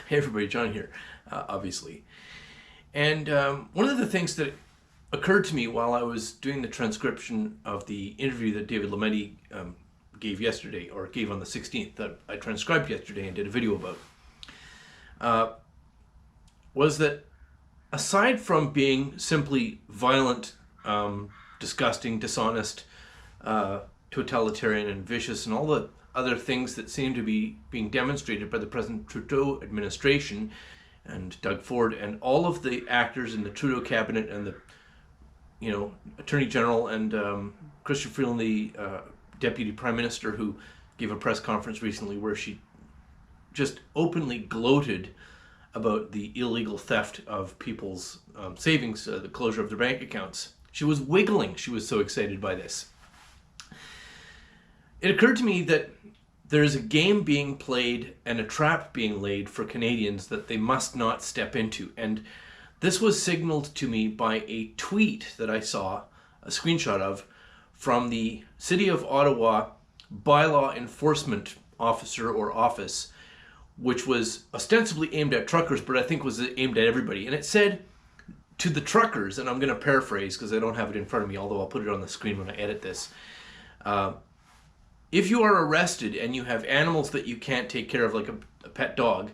Hey everybody, John here, obviously. And one of the things that occurred to me while I was doing the transcription of the interview that David Lametti gave yesterday, or gave on the 16th, that I transcribed yesterday and did a video about, was that aside from being simply violent, disgusting, dishonest, totalitarian and vicious and all the other things that seem to be being demonstrated by the present Trudeau administration and Doug Ford and all of the actors in the Trudeau cabinet and the, Attorney General and Christian Freeland, the Deputy Prime Minister, who gave a press conference recently where she just openly gloated about the illegal theft of people's savings, the closure of their bank accounts. She was wiggling. She was so excited by this. It occurred to me that there's a game being played and a trap being laid for Canadians that they must not step into. And this was signaled to me by a tweet that I saw, a screenshot of, from the City of Ottawa bylaw enforcement officer or office, which was ostensibly aimed at truckers, but I think was aimed at everybody. And it said to the truckers, and I'm going to paraphrase because I don't have it in front of me, although I'll put it on the screen when I edit this. If you are arrested and you have animals that you can't take care of, like a pet dog,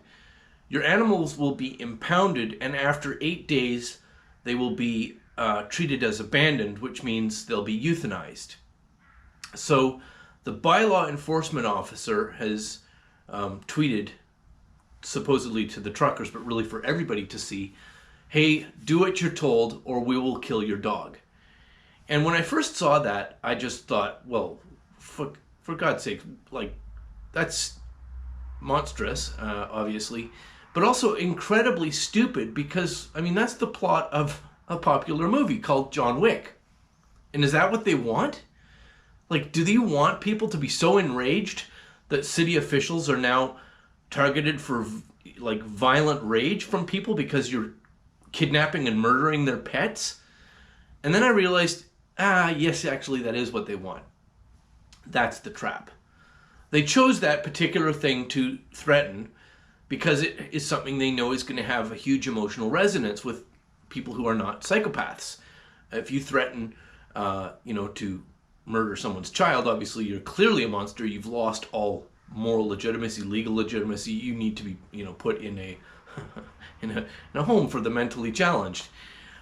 your animals will be impounded, and after 8 days, they will be treated as abandoned, which means they'll be euthanized. So the bylaw enforcement officer has tweeted, supposedly to the truckers, but really for everybody to see, hey, do what you're told or we will kill your dog. And when I first saw that, I just thought, well, for God's sake, like, that's monstrous, obviously, but also incredibly stupid because, I mean, that's the plot of a popular movie called John Wick. And is that what they want? Like, do they want people to be so enraged that city officials are now targeted for, like, violent rage from people because you're kidnapping and murdering their pets? And then I realized, yes, actually, that is what they want. That's the trap. They chose that particular thing to threaten because it is something they know is going to have a huge emotional resonance with people who are not psychopaths. If you threaten, to murder someone's child, obviously you're clearly a monster. You've lost all moral legitimacy, legal legitimacy. You need to be, put in a in a home for the mentally challenged.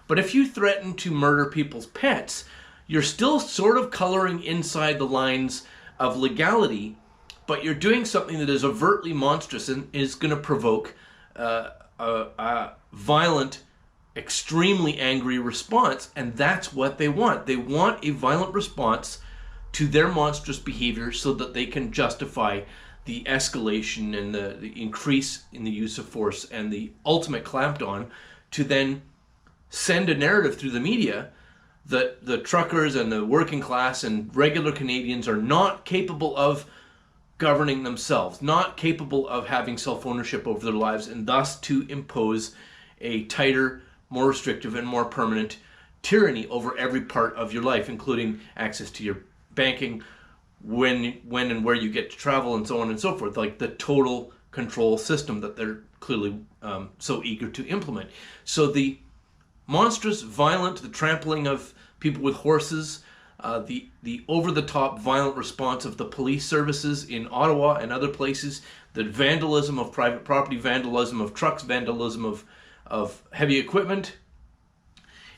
But if you threaten to murder people's pets, you're still sort of coloring inside the lines of legality, but you're doing something that is overtly monstrous and is going to provoke a violent, extremely angry response. And that's what they want. They want a violent response to their monstrous behavior so that they can justify the escalation and the increase in the use of force and the ultimate clampdown, to then send a narrative through the media that the truckers and the working class and regular Canadians are not capable of governing themselves, not capable of having self-ownership over their lives, and thus to impose a tighter, more restrictive, and more permanent tyranny over every part of your life, including access to your banking, when and where you get to travel, and so on and so forth, like the total control system that they're clearly so eager to implement. So the monstrous, violent, the trampling of people with horses, the over-the-top violent response of the police services in Ottawa and other places, the vandalism of private property, vandalism of trucks, vandalism of heavy equipment,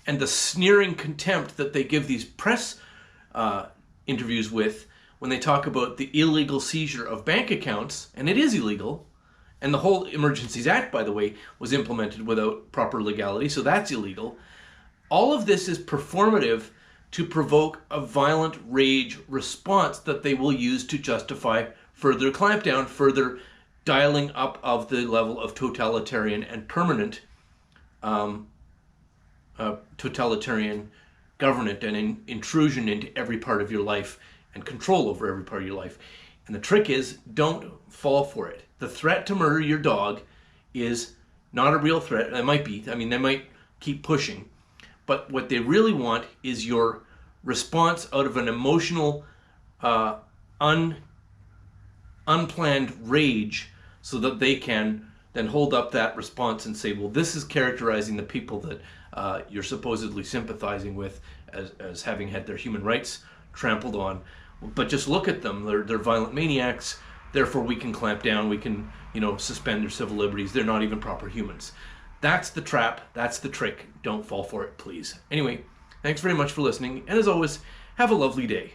and the sneering contempt that they give these press interviews with when they talk about the illegal seizure of bank accounts, and it is illegal. And the whole Emergencies Act, by the way, was implemented without proper legality, so that's illegal. All of this is performative to provoke a violent rage response that they will use to justify further clampdown, further dialing up of the level of totalitarian and permanent totalitarian government and intrusion into every part of your life and control over every part of your life. And the trick is, don't fall for it. The threat to murder your dog is not a real threat. It might be. I mean, they might keep pushing. But what they really want is your response out of an emotional, unplanned rage so that they can then hold up that response and say, well, this is characterizing the people that you're supposedly sympathizing with as having had their human rights trampled on. But just look at them. They're violent maniacs. Therefore, we can clamp down. We can, suspend their civil liberties. They're not even proper humans. That's the trap. That's the trick. Don't fall for it, please. Anyway, thanks very much for listening. And as always, have a lovely day.